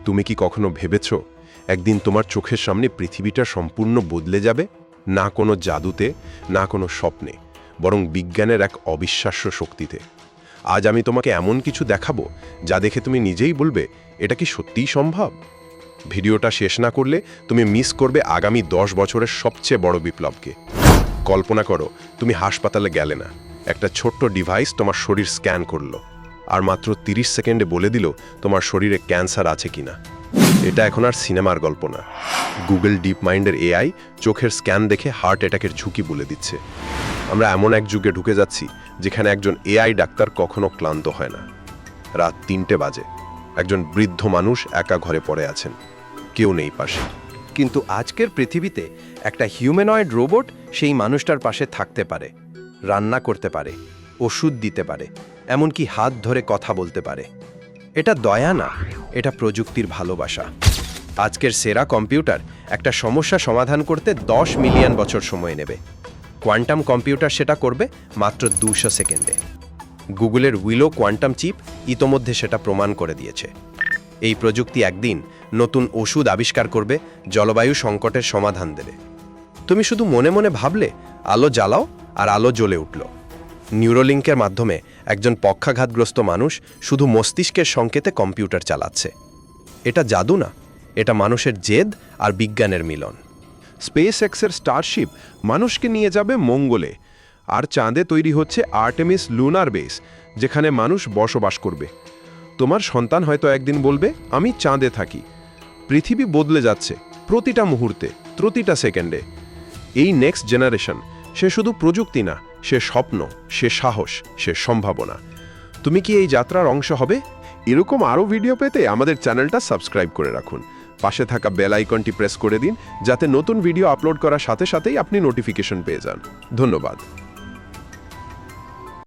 তুমি কি কখনো ভেবেছ একদিন তোমার চোখের সামনে পৃথিবীটা সম্পূর্ণ বদলে যাবে? না কোনো জাদুতে, না কোনো স্বপ্নে, বরং বিজ্ঞানের এক অবিশ্বাস্য শক্তিতে। আজ আমি তোমাকে এমন কিছু দেখাবো যা দেখে তুমি নিজেই বলবে, এটা কি সত্যিই সম্ভব? ভিডিওটা শেষ না করলে তুমি মিস করবে আগামী 10 বছরের সবচেয়ে বড় বিপ্লবকে। কল্পনা করো, তুমি হাসপাতালে গেলে না, একটা ছোট্ট ডিভাইস তোমার শরীর স্ক্যান করলো, আর মাত্র 30 সেকেন্ডে বলে দিল তোমার শরীরে ক্যান্সার আছে কিনা। এটা এখন আর সিনেমার গল্প না। গুগল ডিপ মাইন্ডের এআই চোখের স্ক্যান দেখে হার্ট অ্যাটাকের ঝুঁকি বলে দিচ্ছে। আমরা এমন এক যুগে ঢুকে যাচ্ছি যেখানে একজন এআই ডাক্তার কখনো ক্লান্ত হয় না। রাত 3টে বাজে, একজন বৃদ্ধ মানুষ একা ঘরে পড়ে আছেন, কেউ নেই পাশে। কিন্তু আজকের পৃথিবীতে একটা হিউম্যানয়েড রোবট সেই মানুষটার পাশে থাকতে পারে, রান্না করতে পারে, ওষুধ দিতে পারে, এমনকি হাত ধরে কথা বলতে পারে। এটা দয়া না, এটা প্রযুক্তির ভালোবাসা। আজকের সেরা কম্পিউটার একটা সমস্যা সমাধান করতে 10 মিলিয়ন বছর সময় নেবে। কোয়ান্টাম কম্পিউটার সেটা করবে মাত্র 200 সেকেন্ডে। গুগলের উইলো কোয়ান্টাম চিপ ইতোমধ্যে সেটা প্রমাণ করে দিয়েছে। এই প্রযুক্তি একদিন নতুন ওষুধ আবিষ্কার করবে, জলবায়ু সংকটের সমাধান দেবে। তুমি শুধু মনে মনে ভাবলে, আলো জ্বালাও, আর আলো জ্বলে উঠল। নিউরোলিঙ্কের মাধ্যমে একজন পক্ষাঘাতগ্রস্ত মানুষ শুধু মস্তিষ্কের সংকেতে কম্পিউটার চালাচ্ছে। এটা জাদু না, এটা মানুষের জেদ আর বিজ্ঞানের মিলন। স্পেস এক্সের স্টারশিপ মানুষকে নিয়ে যাবে মঙ্গলে, আর চাঁদে তৈরি হচ্ছে আর্টেমিস লুনার বেস, যেখানে মানুষ বসবাস করবে। তোমার সন্তান হয়তো একদিন বলবে, আমি চাঁদে থাকি। পৃথিবী বদলে যাচ্ছে প্রতিটা মুহূর্তে, প্রতিটা সেকেন্ডে। এই নেক্সট জেনারেশন, সে শুধু প্রযুক্তি না, সে স্বপ্ন, সে সাহস, সে সম্ভাবনা। তুমি কি এই যাত্রার অংশ হবে? এরকম আরও ভিডিও পেতে আমাদের চ্যানেলটা সাবস্ক্রাইব করে রাখুন। পাশে থাকা বেল আইকনটি প্রেস করে দিন, যাতে নতুন ভিডিও আপলোড করার সাথে সাথেই আপনি নোটিফিকেশন পেয়ে যান। ধন্যবাদ।